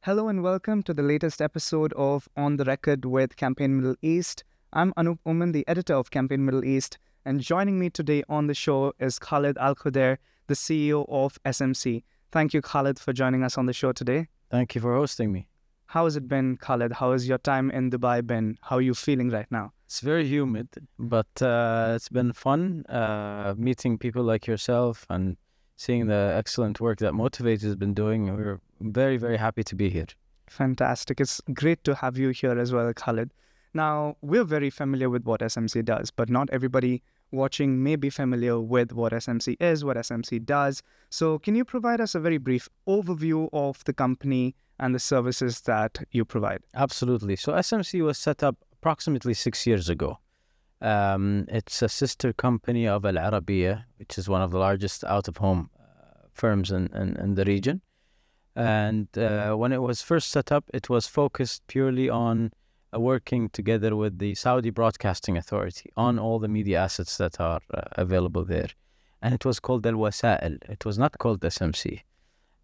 Hello and welcome to the latest episode of On the Record with Campaign Middle East. I'm Anup Oman, the editor of Campaign Middle East, and joining me today on the show is Khalid Alkhudair, the CEO of SMC. Thank you, Khalid, for joining us on the show today. Thank you for hosting me. How has it been, Khalid? How has your time in Dubai been? How are you feeling right now? It's very humid, but it's been fun meeting people like yourself and seeing the excellent work that Motivate has been doing. We're very, very happy to be here. Fantastic. It's great to have you here as well, Khalid. Now, we're very familiar with what SMC does, but not everybody watching may be familiar with what SMC is, what SMC does. So can you provide us a very brief overview of the company and the services that you provide? Absolutely. So SMC was set up approximately 6 years ago. It's a sister company of Al Arabiya, which is one of the largest out-of-home firms in the region. And when it was first set up, it was focused purely on working together with the Saudi Broadcasting Authority on all the media assets that are available there. And it was called Al-Wasa'il. It was not called SMC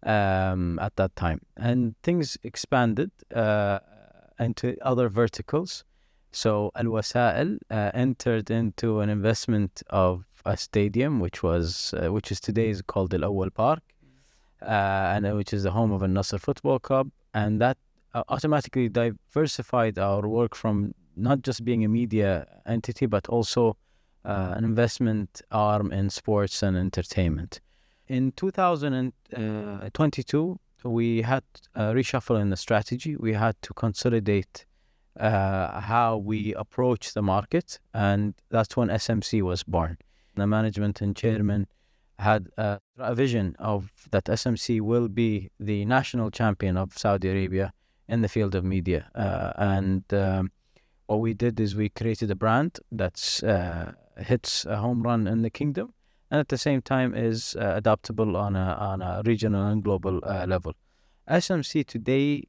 at that time. And things expanded into other verticals. So Al-Wasa'il entered into an investment of a stadium, which is today is called Alawwal Park, and which is the home of a Nassr Football Club. And that automatically diversified our work from not just being a media entity, but also an investment arm in sports and entertainment. In 2022, we had a reshuffle in the strategy. We had to consolidate how we approach the market, and that's when SMC was born. The management and chairman had a vision of that SMC will be the national champion of Saudi Arabia in the field of media. What we did is we created a brand that's hits a home run in the kingdom, and at the same time is adaptable on a regional and global level. SMC today,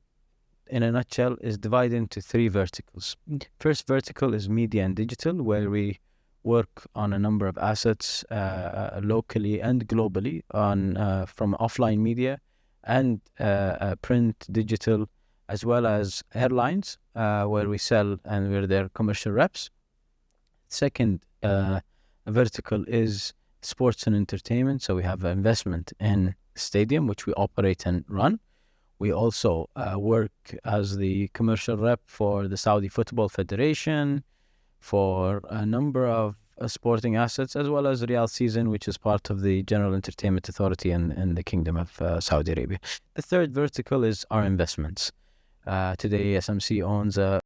in a nutshell, is divided into three verticals. First vertical is media and digital, where we work on a number of assets locally and globally from offline media and print, digital, as well as airlines, where we sell and we're their commercial reps. Second vertical is sports and entertainment. So we have an investment in stadium, which we operate and run. We also work as the commercial rep for the Saudi Football Federation, for a number of sporting assets, as well as Real Season, which is part of the General Entertainment Authority in the Kingdom of Saudi Arabia. The third vertical is our investments. Today, SMC owns a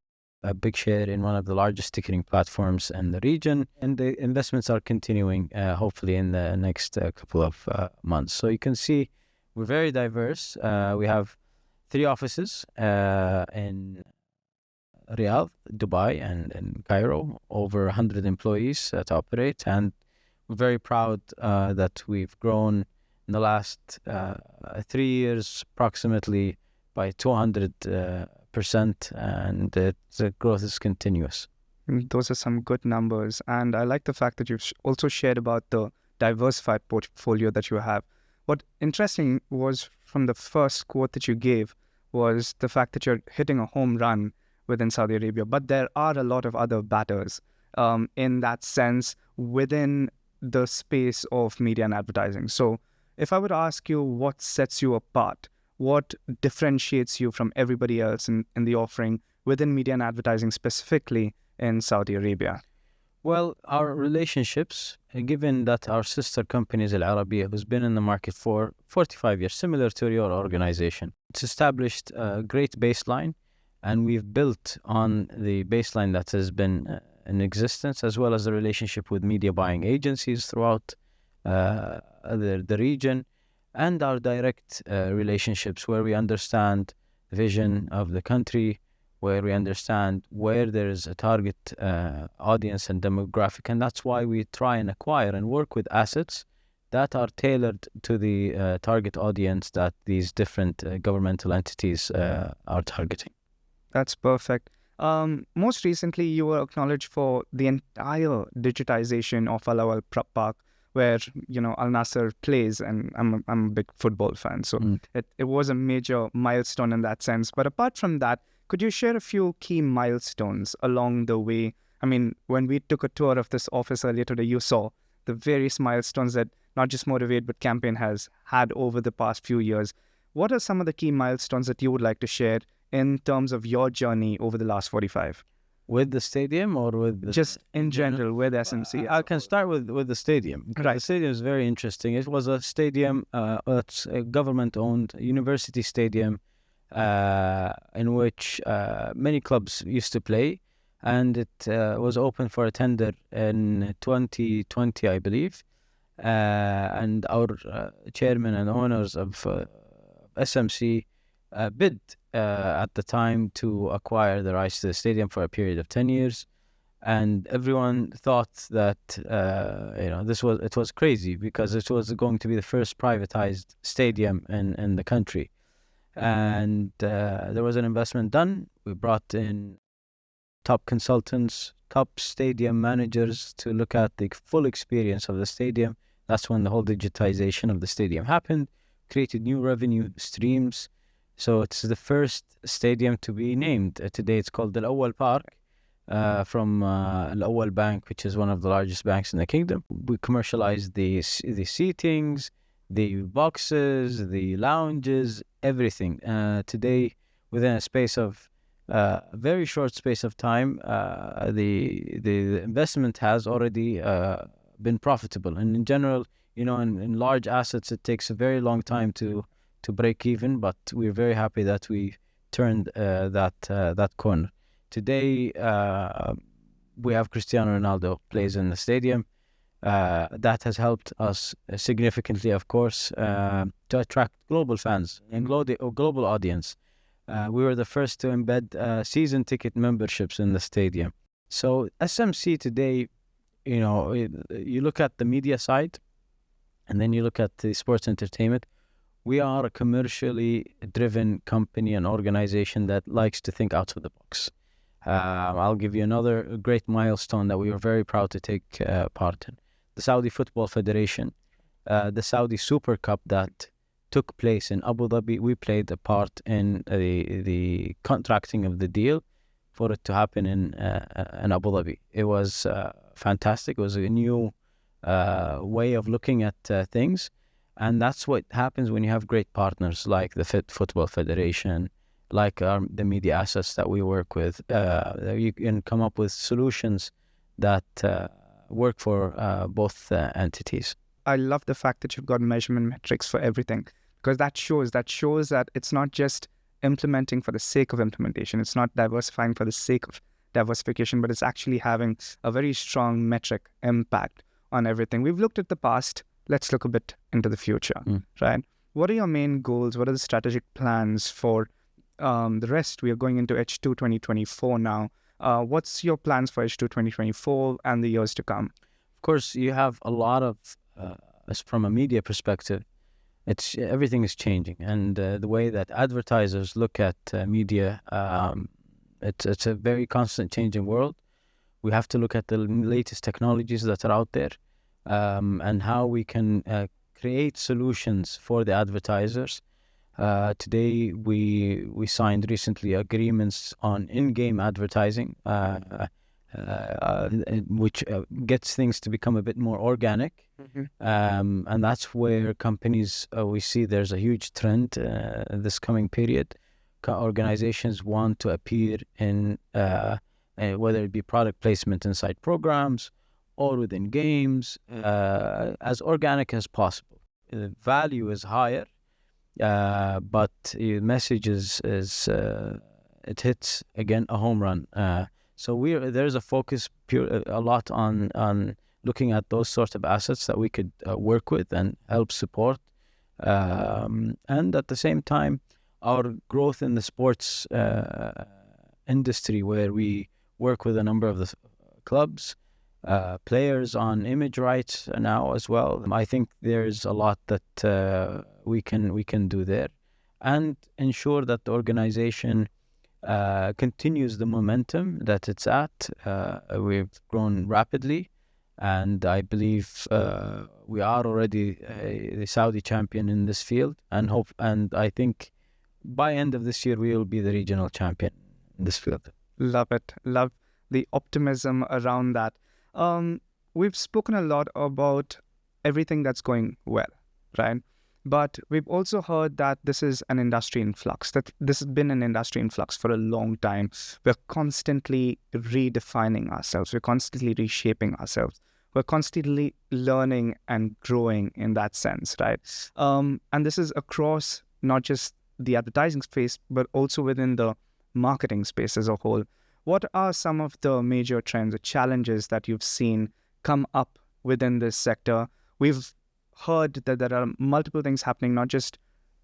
big share in one of the largest ticketing platforms in the region, and the investments are continuing, hopefully, in the next couple of months. So you can see we're very diverse. We have 3 offices in Riyadh, Dubai, and Cairo, over 100 employees that operate. And we're very proud that we've grown in the last 3 years approximately by 200%, and the growth is continuous. Those are some good numbers. And I like the fact that you've also shared about the diversified portfolio that you have. What interesting was from the first quote that you gave was the fact that you're hitting a home run within Saudi Arabia, but there are a lot of other batters in that sense within the space of media and advertising. So if I would ask you what sets you apart, what differentiates you from everybody else in the offering within media and advertising, specifically in Saudi Arabia? Well, our relationships, given that our sister company is Al Arabiya, who's been in the market for 45 years, similar to your organization. It's established a great baseline, and we've built on the baseline that has been in existence, as well as the relationship with media buying agencies throughout the region, and our direct relationships, where we understand the vision of the country, where we understand where there is a target audience and demographic. And that's why we try and acquire and work with assets that are tailored to the target audience that these different governmental entities are targeting. That's perfect. Most recently, you were acknowledged for the entire digitization of Alawwal Park where Al Nassr plays, and I'm a big football fan, so it was a major milestone in that sense. But apart from that, could you share a few key milestones along the way? I mean, when we took a tour of this office earlier today, you saw the various milestones that not just Motivate but Campaign has had over the past few years. What are some of the key milestones that you would like to share in terms of your journey over the last 45? With the stadium or with the, just in general with SMC? I can start with the stadium. Right. The stadium is very interesting. It was a stadium, it's a government-owned university stadium, in which many clubs used to play, and it was open for a tender in 2020, I believe. And our chairman and owners of SMC bid at the time to acquire the rights to the stadium for a period of 10 years. And everyone thought that it was crazy, because it was going to be the first privatized stadium in the country. And there was an investment done. We brought in top consultants, top stadium managers to look at the full experience of the stadium. That's when the whole digitization of the stadium happened, created new revenue streams. So it's the first stadium to be named. Today it's called Alawwal Park, from Alawwal Bank, which is one of the largest banks in the kingdom. We commercialized the seatings, the boxes, the lounges, everything. Today, within a space of a very short space of time, the investment has already been profitable. And in general, in large assets, it takes a very long time to break even, but we're very happy that we turned that corner. Today, we have Cristiano Ronaldo plays in the stadium. That has helped us significantly, of course, to attract global fans and global audience. We were the first to embed season ticket memberships in the stadium. So SMC today, you look at the media side, and then you look at the sports entertainment. We are a commercially driven company and organization that likes to think out of the box. I'll give you another great milestone that we were very proud to take part in. The Saudi Football Federation, the Saudi Super Cup that took place in Abu Dhabi, we played a part in the contracting of the deal for it to happen in Abu Dhabi. It was fantastic. It was a new way of looking at things. And that's what happens when you have great partners like the Football Federation, like the media assets that we work with. You can come up with solutions that work for both entities. I love the fact that you've got measurement metrics for everything, because that shows that it's not just implementing for the sake of implementation. It's not diversifying for the sake of diversification, but it's actually having a very strong metric impact on everything. We've looked at the past. Let's look a bit into the future, right? What are your main goals? What are the strategic plans for the rest? We are going into H2 2024 now. What's your plans for H2 2024 and the years to come? Of course, you have a lot of, from a media perspective, everything is changing. And the way that advertisers look at media, it's a very constant changing world. We have to look at the latest technologies that are out there. And how we can create solutions for the advertisers. Today, we signed recently agreements on in-game advertising, which gets things to become a bit more organic. And that's where companies, we see there's a huge trend this coming period. Organizations want to appear in, whether it be product placement inside programs, or within games, as organic as possible. The value is higher, but the message is it hits again a home run. So there's a focus a lot on looking at those sorts of assets that we could work with and help support, and at the same time, our growth in the sports industry, where we work with a number of the clubs. Players on image rights now as well. I think there's a lot that we can do there, and ensure that the organization continues the momentum that it's at. We've grown rapidly, And I believe we are already the Saudi champion in this field, and I think by end of this year we will be the regional champion in this field. Love it. Love the optimism around that. We've spoken a lot about everything that's going well, right? But we've also heard that this is an industry in flux, that this has been an industry in flux for a long time. We're constantly redefining ourselves. We're constantly reshaping ourselves. We're constantly learning and growing in that sense, right? And this is across not just the advertising space, but also within the marketing space as a whole. What are some of the major trends or challenges that you've seen come up within this sector? We've heard that there are multiple things happening, not just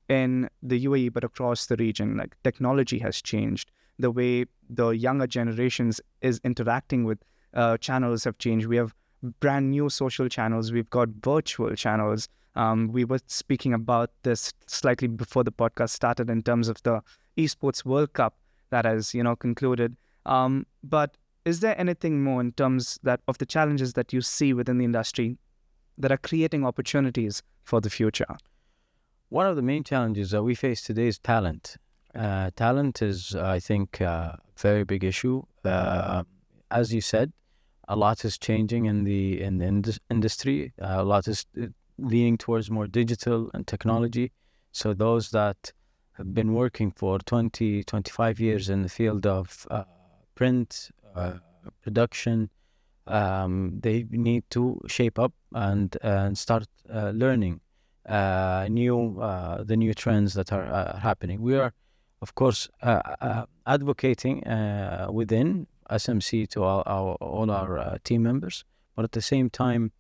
in the UAE, but across the region. Like technology has changed. The way the younger generations is interacting with channels have changed. We have brand new social channels. We've got virtual channels. We were speaking about this slightly before the podcast started in terms of the Esports World Cup that has, concluded. But is there anything more in terms of the challenges that you see within the industry that are creating opportunities for the future? One of the main challenges that we face today is talent. Talent is, I think, a very big issue. As you said, a lot is changing in the industry. A lot is leaning towards more digital and technology. So those that have been working for 20, 25 years in the field of print, production, they need to shape up and start learning the new trends that are happening. We are, of course, advocating within SMC to all our team members, but at the same time,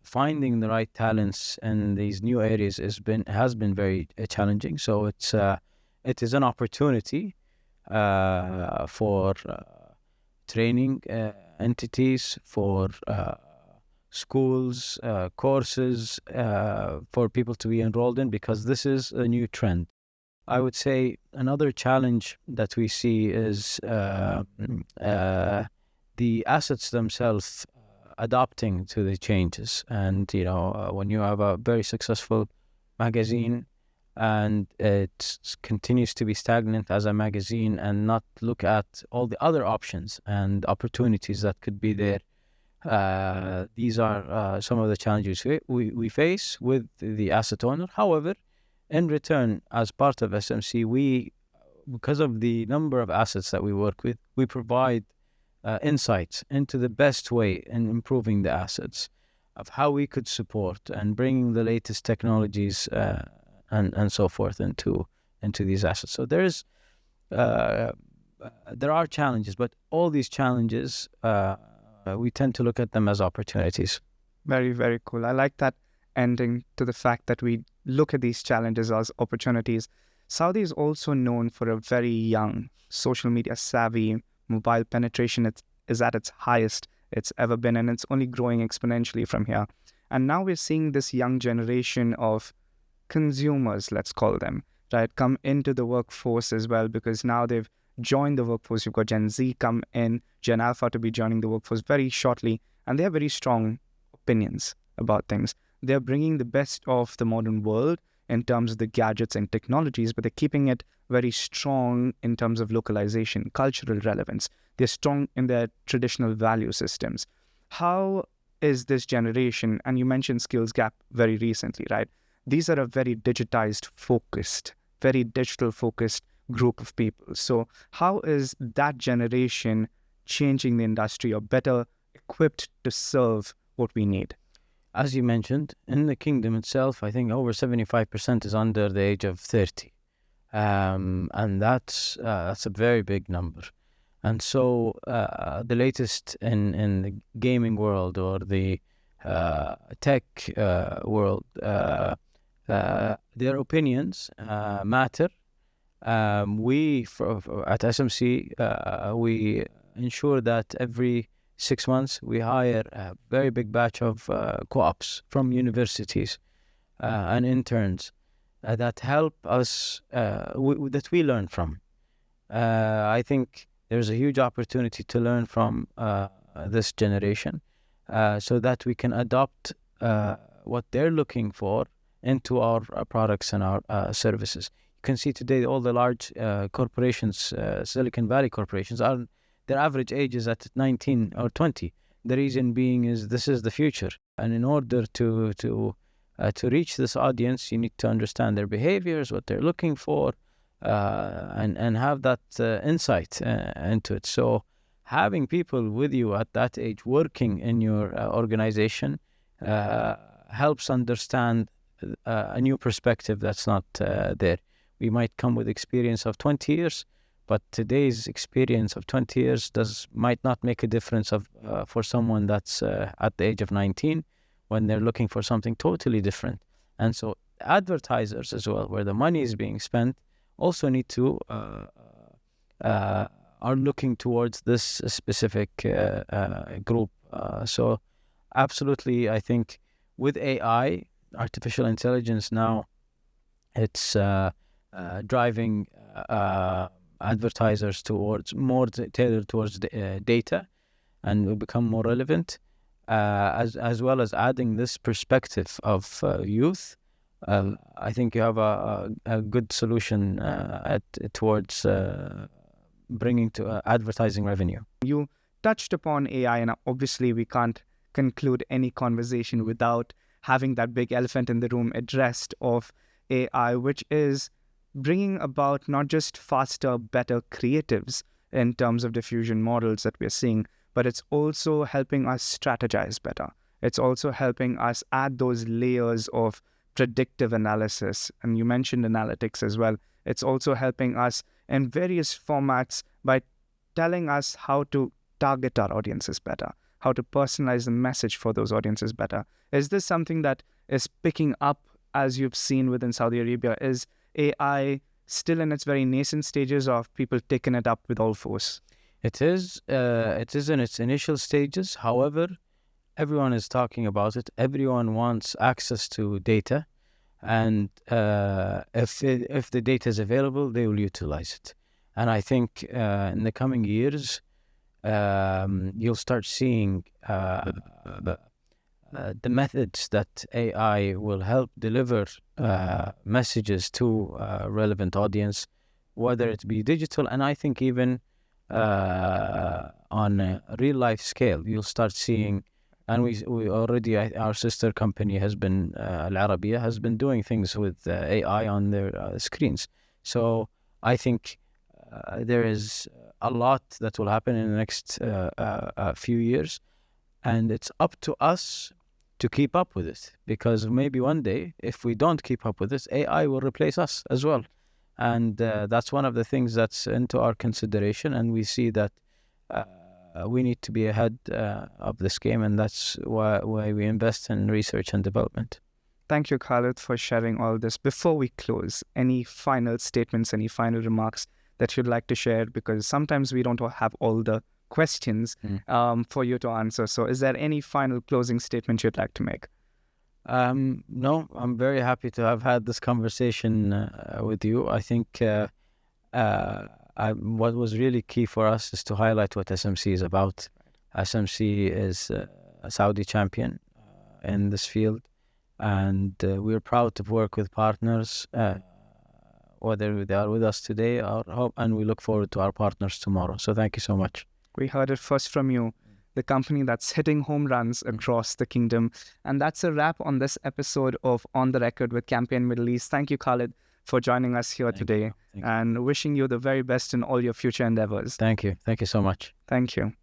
finding the right talents in these new areas has been very challenging. So it is an opportunity for training entities, for schools, courses, for people to be enrolled in, because this is a new trend. I would say another challenge that we see is the assets themselves adapting to the changes. And, when you have a very successful magazine and it continues to be stagnant as a magazine and not look at all the other options and opportunities that could be there, these are some of the challenges we face with the asset owner. However, in return, as part of SMC, because of the number of assets that we work with, we provide insights into the best way in improving the assets, of how we could support and bringing the latest technologies and so forth into these assets. So there are challenges, but all these challenges, we tend to look at them as opportunities. Very, very cool. I like that ending to the fact that we look at these challenges as opportunities. Saudi is also known for a very young, social media savvy, mobile penetration is at its highest it's ever been, and it's only growing exponentially from here. And now we're seeing this young generation of consumers, let's call them, right, come into the workforce as well, because now they've joined the workforce. You've got Gen Z come in, Gen Alpha to be joining the workforce very shortly, and they have very strong opinions about things. They're bringing the best of the modern world in terms of the gadgets and technologies, but they're keeping it very strong in terms of localization, cultural relevance. They're strong in their traditional value systems. How is this generation, and you mentioned skills gap very recently, right? These are a very digitized focused, very digital focused group of people. So how is that generation changing the industry or better equipped to serve what we need? As you mentioned, in the kingdom itself, I think over 75% is under the age of 30. And that's a very big number. And so the latest in the gaming world or the tech world, their opinions matter. We at SMC, we ensure that every 6 months we hire a very big batch of co-ops from universities and interns that help us, that we learn from. I think there's a huge opportunity to learn from this generation. so that we can adopt what they're looking for into our products and our services. You can see today all the large corporations, Silicon Valley corporations, their average age is at 19 or 20. The reason being is this is the future, and in order to reach this audience, you need to understand their behaviors, what they're looking for, and have that insight into it. So having people with you at that age working in your organization helps understand a new perspective that's not there. We might come with experience of 20 years, but today's experience of 20 years might not make a difference for someone that's at the age of 19 when they're looking for something totally different. And so advertisers as well, where the money is being spent, also need to are looking towards this specific group. So absolutely, I think with AI, artificial intelligence now, it's driving advertisers towards more tailored towards data, and will become more relevant, as well as adding this perspective of youth. I think you have a good solution towards bringing to advertising revenue. You touched upon AI, and obviously we can't conclude any conversation without having that big elephant in the room addressed of AI, which is bringing about not just faster, better creatives in terms of diffusion models that we're seeing, but it's also helping us strategize better. It's also helping us add those layers of predictive analysis. And you mentioned analytics as well. It's also helping us in various formats by telling us how to target our audiences better, how to personalize the message for those audiences better. Is this something that is picking up as you've seen within Saudi Arabia? Is AI still in its very nascent stages, of people taking it up with all force? It is in its initial stages. However, everyone is talking about it. Everyone wants access to data, and if the data is available, they will utilize it. And I think in the coming years, you'll start seeing the methods that AI will help deliver messages to a relevant audience, whether it be digital, and I think even on a real life scale, you'll start seeing, and we already, our sister company has been, Al-Arabiya, has been doing things with AI on their screens. So I think there is a lot that will happen in the next few years, and it's up to us to keep up with it, because maybe one day, if we don't keep up with this, AI will replace us as well. And that's one of the things that's into our consideration, and we see that we need to be ahead of this game, and that's why we invest in research and development. Thank you, Khalid, for sharing all this. Before we close, any final statements, any final remarks that you'd like to share? Because sometimes we don't have all the questions for you to answer. So is there any final closing statement you'd like to make? No, I'm very happy to have had this conversation with you. I think what was really key for us is to highlight what SMC is about. SMC is a Saudi champion in this field, and we're proud to work with partners, whether they are with us today and we look forward to our partners tomorrow. So thank you so much. We heard it first from you, the company that's hitting home runs across the kingdom. And that's a wrap on this episode of On the Record with Campaign Middle East. Thank you, Khalid, for joining us here today, and wishing you the very best in all your future endeavors. Thank you. Thank you so much. Thank you.